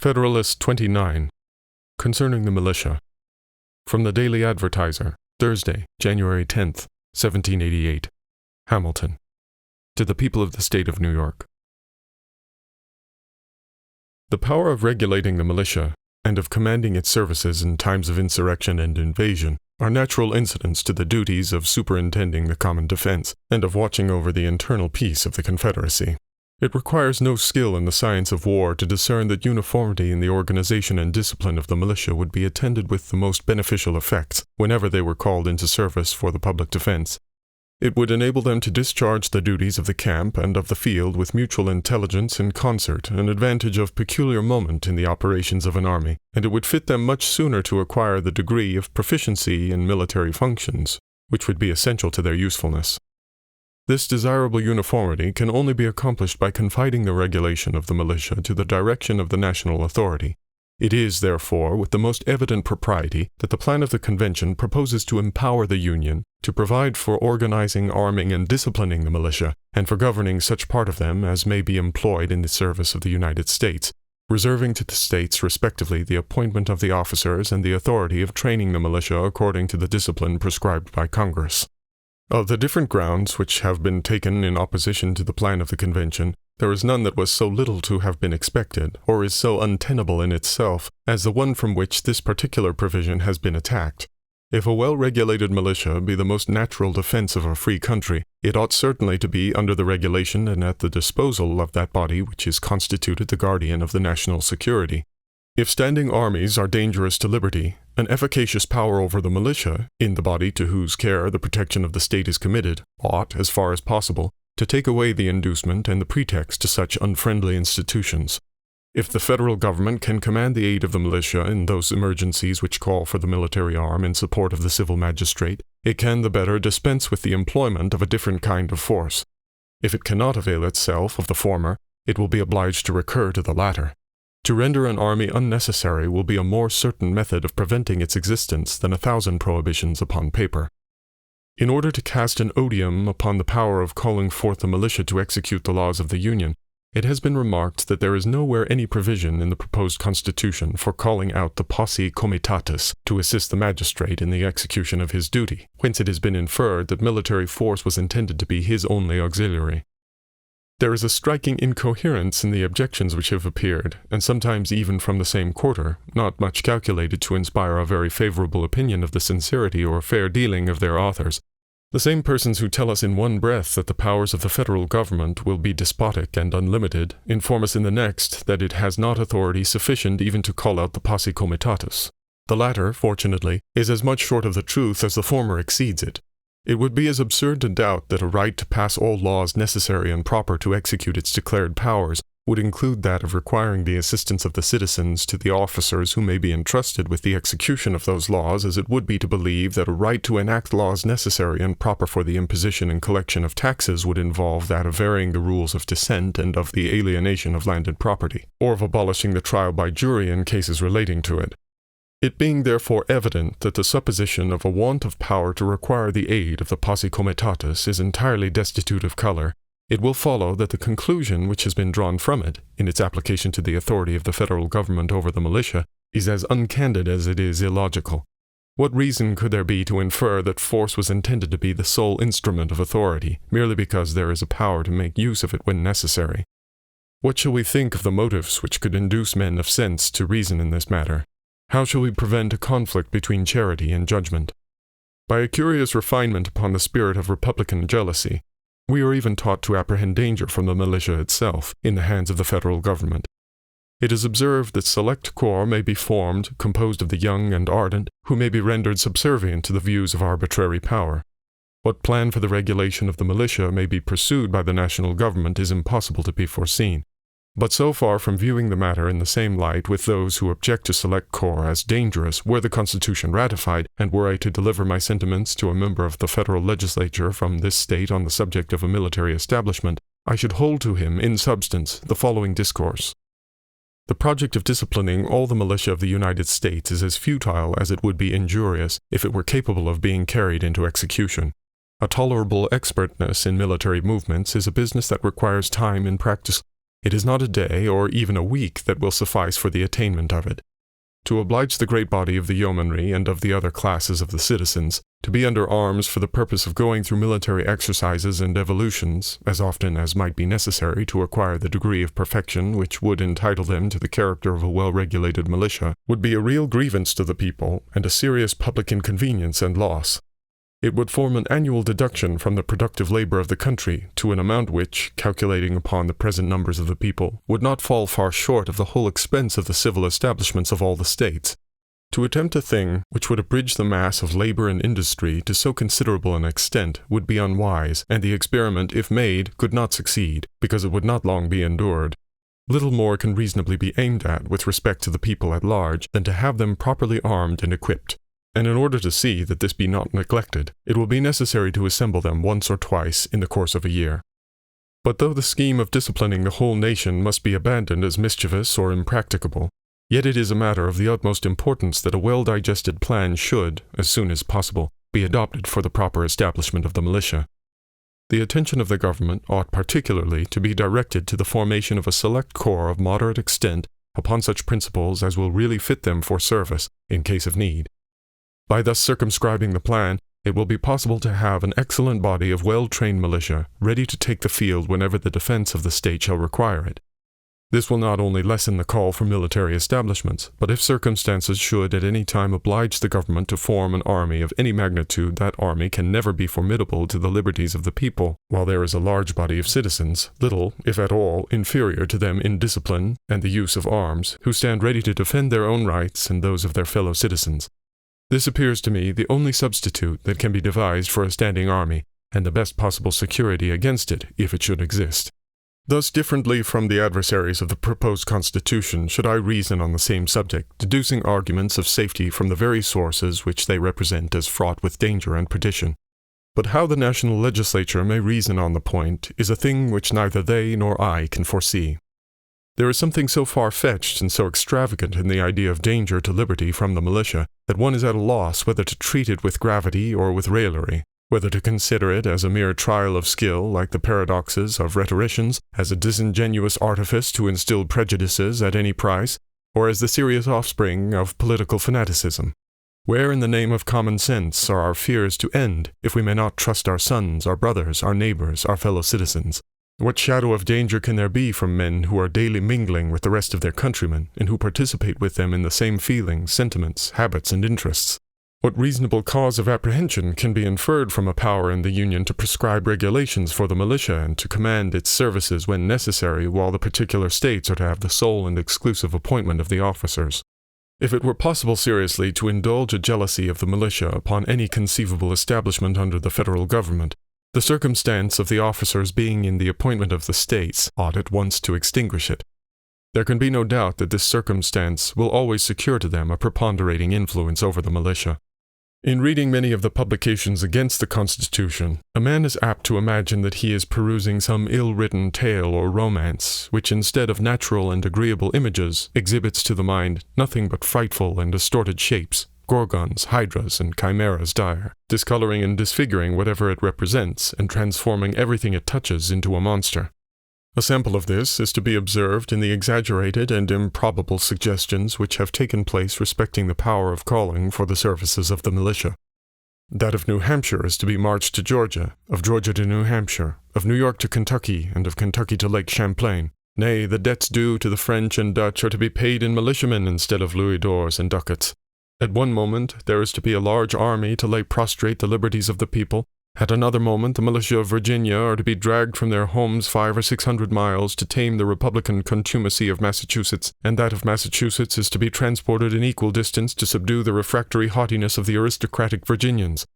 Federalist 29, Concerning the Militia. From the Daily Advertiser, Thursday, January 10th, 1788. Hamilton. To the People of the State of New York. The power of regulating the militia, and of commanding its services in times of insurrection and invasion, are natural incidents to the duties of superintending the common defense, and of watching over the internal peace of the Confederacy. It requires no skill in the science of war to discern that uniformity in the organization and discipline of the militia would be attended with the most beneficial effects whenever they were called into service for the public defense. It would enable them to discharge the duties of the camp and of the field with mutual intelligence in concert, an advantage of peculiar moment in the operations of an army, and it would fit them much sooner to acquire the degree of proficiency in military functions, which would be essential to their usefulness. This desirable uniformity can only be accomplished by confiding the regulation of the militia to the direction of the national authority. It is, therefore, with the most evident propriety that the plan of the Convention proposes to empower the Union to provide for organizing, arming, and disciplining the militia, and for governing such part of them as may be employed in the service of the United States, reserving to the states respectively the appointment of the officers and the authority of training the militia according to the discipline prescribed by Congress. Of the different grounds which have been taken in opposition to the plan of the Convention, there is none that was so little to have been expected, or is so untenable in itself, as the one from which this particular provision has been attacked. If a well-regulated militia be the most natural defense of a free country, it ought certainly to be under the regulation and at the disposal of that body which is constituted the guardian of the national security. If standing armies are dangerous to liberty, an efficacious power over the militia, in the body to whose care the protection of the state is committed, ought, as far as possible, to take away the inducement and the pretext to such unfriendly institutions. If the federal government can command the aid of the militia in those emergencies which call for the military arm in support of the civil magistrate, it can the better dispense with the employment of a different kind of force. If it cannot avail itself of the former, it will be obliged to recur to the latter. To render an army unnecessary will be a more certain method of preventing its existence than 1,000 prohibitions upon paper. In order to cast an odium upon the power of calling forth the militia to execute the laws of the Union, it has been remarked that there is nowhere any provision in the proposed Constitution for calling out the posse comitatus to assist the magistrate in the execution of his duty, whence it has been inferred that military force was intended to be his only auxiliary. There is a striking incoherence in the objections which have appeared, and sometimes even from the same quarter, not much calculated to inspire a very favorable opinion of the sincerity or fair dealing of their authors. The same persons who tell us in one breath that the powers of the federal government will be despotic and unlimited, inform us in the next that it has not authority sufficient even to call out the posse comitatus. The latter, fortunately, is as much short of the truth as the former exceeds it. It would be as absurd to doubt that a right to pass all laws necessary and proper to execute its declared powers would include that of requiring the assistance of the citizens to the officers who may be entrusted with the execution of those laws, as it would be to believe that a right to enact laws necessary and proper for the imposition and collection of taxes would involve that of varying the rules of descent and of the alienation of landed property, or of abolishing the trial by jury in cases relating to it. It being therefore evident that the supposition of a want of power to require the aid of the posse comitatus is entirely destitute of color, it will follow that the conclusion which has been drawn from it, in its application to the authority of the federal government over the militia, is as uncandid as it is illogical. What reason could there be to infer that force was intended to be the sole instrument of authority, merely because there is a power to make use of it when necessary? What shall we think of the motives which could induce men of sense to reason in this matter? How shall we prevent a conflict between charity and judgment? By a curious refinement upon the spirit of republican jealousy, we are even taught to apprehend danger from the militia itself, in the hands of the federal government. It is observed that select corps may be formed, composed of the young and ardent, who may be rendered subservient to the views of arbitrary power. What plan for the regulation of the militia may be pursued by the national government is impossible to be foreseen. But so far from viewing the matter in the same light with those who object to select corps as dangerous were the Constitution ratified, and were I to deliver my sentiments to a member of the federal legislature from this state on the subject of a military establishment, I should hold to him, in substance, the following discourse. The project of disciplining all the militia of the United States is as futile as it would be injurious if it were capable of being carried into execution. A tolerable expertness in military movements is a business that requires time and practice. it is not a day or even a week that will suffice for the attainment of it. To oblige the great body of the yeomanry and of the other classes of the citizens to be under arms for the purpose of going through military exercises and evolutions, as often as might be necessary to acquire the degree of perfection which would entitle them to the character of a well-regulated militia, would be a real grievance to the people and a serious public inconvenience and loss. It would form an annual deduction from the productive labor of the country to an amount which, calculating upon the present numbers of the people, would not fall far short of the whole expense of the civil establishments of all the states. To attempt a thing which would abridge the mass of labor and industry to so considerable an extent would be unwise, and the experiment, if made, could not succeed, because it would not long be endured. Little more can reasonably be aimed at with respect to the people at large than to have them properly armed and equipped. And in order to see that this be not neglected, it will be necessary to assemble them once or twice in the course of a year. But though the scheme of disciplining the whole nation must be abandoned as mischievous or impracticable, yet it is a matter of the utmost importance that a well-digested plan should, as soon as possible, be adopted for the proper establishment of the militia. The attention of the government ought particularly to be directed to the formation of a select corps of moderate extent upon such principles as will really fit them for service in case of need. By thus circumscribing the plan, it will be possible to have an excellent body of well-trained militia ready to take the field whenever the defense of the state shall require it. This will not only lessen the call for military establishments, but if circumstances should at any time oblige the government to form an army of any magnitude, that army can never be formidable to the liberties of the people, while there is a large body of citizens, little, if at all, inferior to them in discipline and the use of arms, who stand ready to defend their own rights and those of their fellow citizens. This appears to me the only substitute that can be devised for a standing army, and the best possible security against it, if it should exist. Thus differently from the adversaries of the proposed Constitution should I reason on the same subject, deducing arguments of safety from the very sources which they represent as fraught with danger and perdition. But how the national legislature may reason on the point is a thing which neither they nor I can foresee. There is something so far-fetched and so extravagant in the idea of danger to liberty from the militia that one is at a loss whether to treat it with gravity or with raillery, whether to consider it as a mere trial of skill like the paradoxes of rhetoricians, as a disingenuous artifice to instill prejudices at any price, or as the serious offspring of political fanaticism. Where in the name of common sense are our fears to end if we may not trust our sons, our brothers, our neighbors, our fellow citizens? What shadow of danger can there be from men who are daily mingling with the rest of their countrymen, and who participate with them in the same feelings, sentiments, habits, and interests? What reasonable cause of apprehension can be inferred from a power in the Union to prescribe regulations for the militia and to command its services when necessary, while the particular states are to have the sole and exclusive appointment of the officers? If it were possible seriously to indulge a jealousy of the militia upon any conceivable establishment under the federal government, the circumstance of the officers being in the appointment of the states ought at once to extinguish it. There can be no doubt that this circumstance will always secure to them a preponderating influence over the militia. In reading many of the publications against the Constitution, a man is apt to imagine that he is perusing some ill-written tale or romance, which instead of natural and agreeable images, exhibits to the mind nothing but frightful and distorted shapes, gorgons, hydras, and chimeras dire, discoloring and disfiguring whatever it represents, and transforming everything it touches into a monster. A sample of this is to be observed in the exaggerated and improbable suggestions which have taken place respecting the power of calling for the services of the militia. That of New Hampshire is to be marched to Georgia, of Georgia to New Hampshire, of New York to Kentucky, and of Kentucky to Lake Champlain. Nay, the debts due to the French and Dutch are to be paid in militiamen instead of louis d'ors and ducats. At one moment there is to be a large army to lay prostrate the liberties of the people. At another moment the militia of Virginia are to be dragged from their homes 500 or 600 miles to tame the Republican contumacy of Massachusetts, and that of Massachusetts is to be transported an equal distance to subdue the refractory haughtiness of the aristocratic Virginians.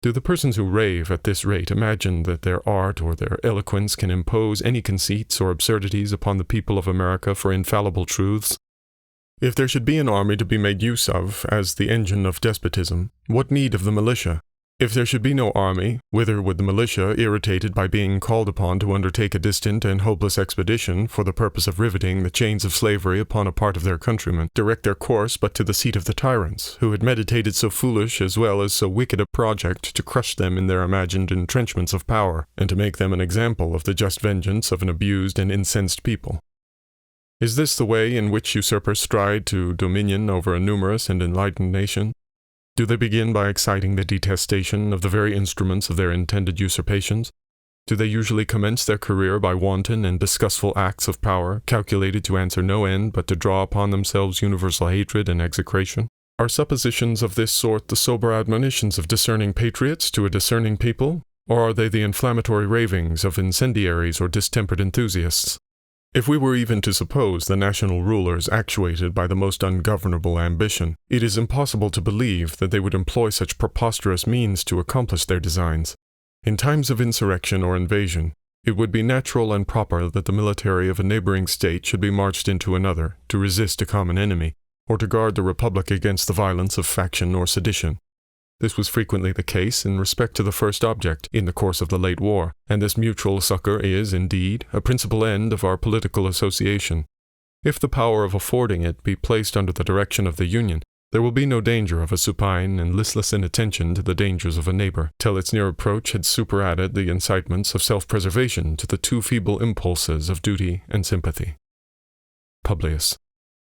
Do the persons who rave at this rate imagine that their art or their eloquence can impose any conceits or absurdities upon the people of America for infallible truths? If there should be an army to be made use of as the engine of despotism, what need of the militia? If there should be no army, whither would the militia, irritated by being called upon to undertake a distant and hopeless expedition for the purpose of riveting the chains of slavery upon a part of their countrymen, direct their course but to the seat of the tyrants, who had meditated so foolish as well as so wicked a project to crush them in their imagined entrenchments of power, and to make them an example of the just vengeance of an abused and incensed people? Is this the way in which usurpers stride to dominion over a numerous and enlightened nation? Do they begin by exciting the detestation of the very instruments of their intended usurpations? Do they usually commence their career by wanton and disgustful acts of power, calculated to answer no end but to draw upon themselves universal hatred and execration? Are suppositions of this sort the sober admonitions of discerning patriots to a discerning people, or are they the inflammatory ravings of incendiaries or distempered enthusiasts? If we were even to suppose the national rulers actuated by the most ungovernable ambition, it is impossible to believe that they would employ such preposterous means to accomplish their designs. In times of insurrection or invasion, it would be natural and proper that the military of a neighboring state should be marched into another, to resist a common enemy, or to guard the republic against the violence of faction or sedition. This was frequently the case in respect to the first object in the course of the late war, and this mutual succor is, indeed, a principal end of our political association. If the power of affording it be placed under the direction of the Union, there will be no danger of a supine and listless inattention to the dangers of a neighbor, till its near approach had superadded the incitements of self-preservation to the too feeble impulses of duty and sympathy. Publius.